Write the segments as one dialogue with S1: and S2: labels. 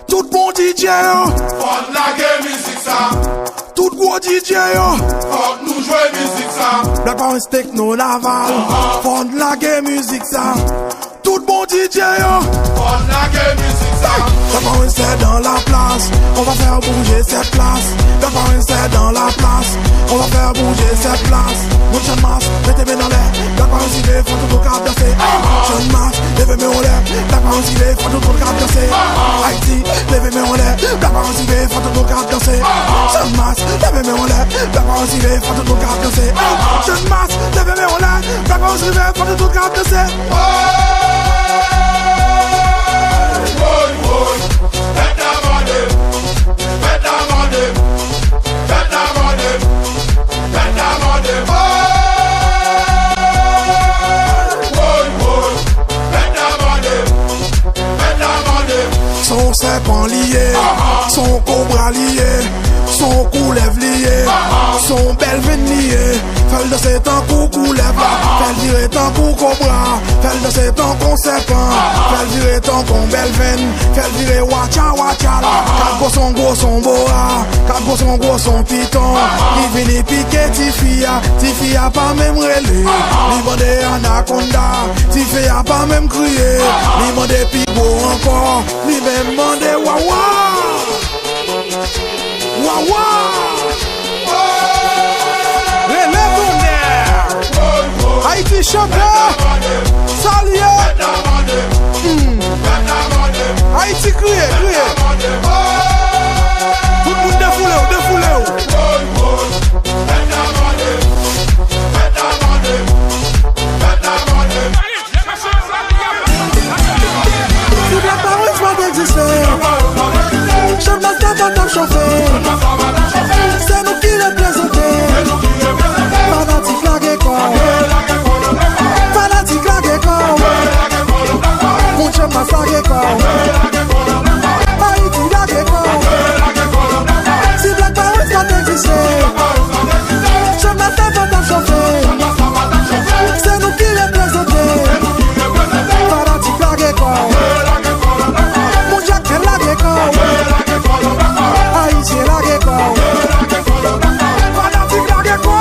S1: Tout bon DJ yo,
S2: Fon la musique ça.
S1: tout gros DJ yo,
S2: Faut nous jouer musique ça.
S1: Black Power Techno Laval, fond la game musique ça. Tout bon DJ yo,
S2: Fon la musique ça.
S1: Black Power c'est dans la place, on va faire bouger cette place. Black Power c'est dans la place, on va faire bouger cette place. Mon jeune masse, mettez-moi dans l'air. Black Power s'il est, faut tout le cap danser. Jeune masse, levez-moi en l'air. Black Power s'il est, faut tout le cap danser. Haïti, levez-moi en l'air. Black Power s'il est, faut tout le cap danser. Jeune masse, levez-moi en l'air. Black Power s'il est, faut tout le cap danser. Jeune masse, levez-moi en l'air. Black Power s'il est, faut tout le cap danser. Son serpent lié, son cobra lié, son cou lève lié, son belle veine lié. Fais danser tant coucou lève, fais virer tant cou cobra, fais danser tant con serpent, fais virer tant con belle veine, fais virer wacha wacha la. Quatre gros son boa, quatre gros son piton. Li vini piquer tifia pas même relé. Li bande anaconda, tifia pas même crier. Li bande pico encore, li même bande wawa. Wawa. Haïti champion, salut. Haïti crié. Tout le monde défoulé. Si Black Power soit existé, je m'attends à chauffer. C'est nous qui représentons. Fanatique la guécon. Fanatique la guécon. Mon chum passe la guécon. Haïti la guécon. Si Black Power soit existé, je m'attends à chauffer. C'est nous qui représentons. Fanatique la guécon. Mon Jack la guécon. Haïti la guécon. Fanatique la guécon.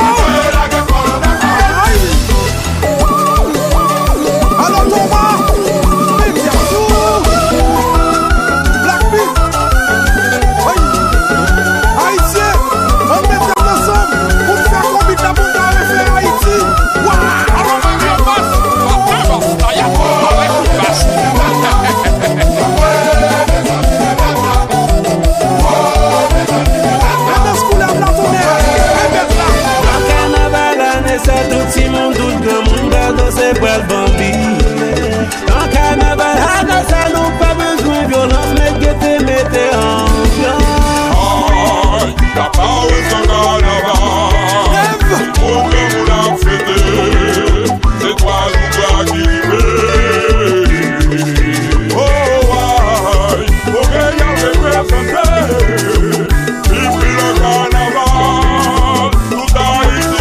S1: Alors Thomas, Black Beat, Haïtien, on met ça ensemble pour faire combien de monde à faire Haïti.
S3: C'est tout petit monde, tout le monde a dansé pour le bambi. Dans carnaval, à danser, nous pas besoin de violence, mais que te mettez en ambiance.
S2: La power c'est carnaval. Pour que vous la fêtez, c'est toi qui vivez. Oh, ouais, pour que y a représenté. Vive le carnaval, tout Haïti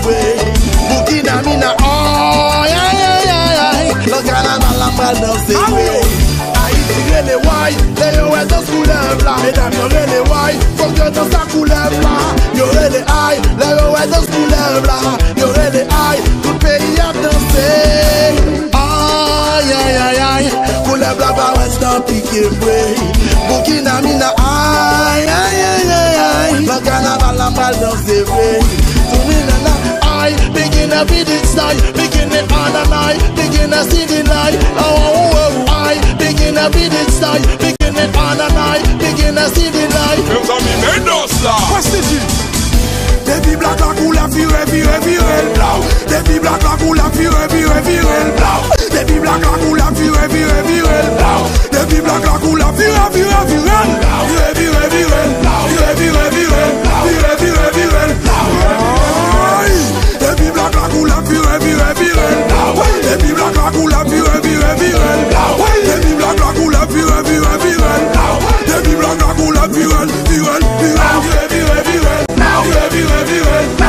S2: peut
S1: Boukina, oh, le carnaval la mal danser. Haïti, les why, les yo dans couleur là. Mesdames, y'aurait les why, faut que dans sa couleur là. Y'aurait les high, les yo dans couleur là. Y'aurait les high, tout le pays a dansé. Aïe, couleur blanc, bah, reste dans piqué, Boukina, aïe, le carnaval la mal danser, begin a beat it style, begin it on the night, begin a see the light. Oh, black la coule la vire, vire, vire, vire, vire, vire, vire, vire, vire, vire, vire, et puis black la coule la vire, vire, vire, et puis black la coule la vire, vire, vire, et puis black la coule la vire, vire, vire, et puis black la coule la vire, vire, vire, vire, vire, vire, vire, vire, vire,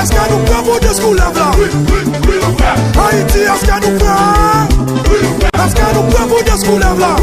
S1: est-ce qu'elle nous prend pour de ce qu'on lève là? Haïti, est-ce qu'elle nous prend? Est-ce qu'elle nous prend pour de ce qu'on lève là?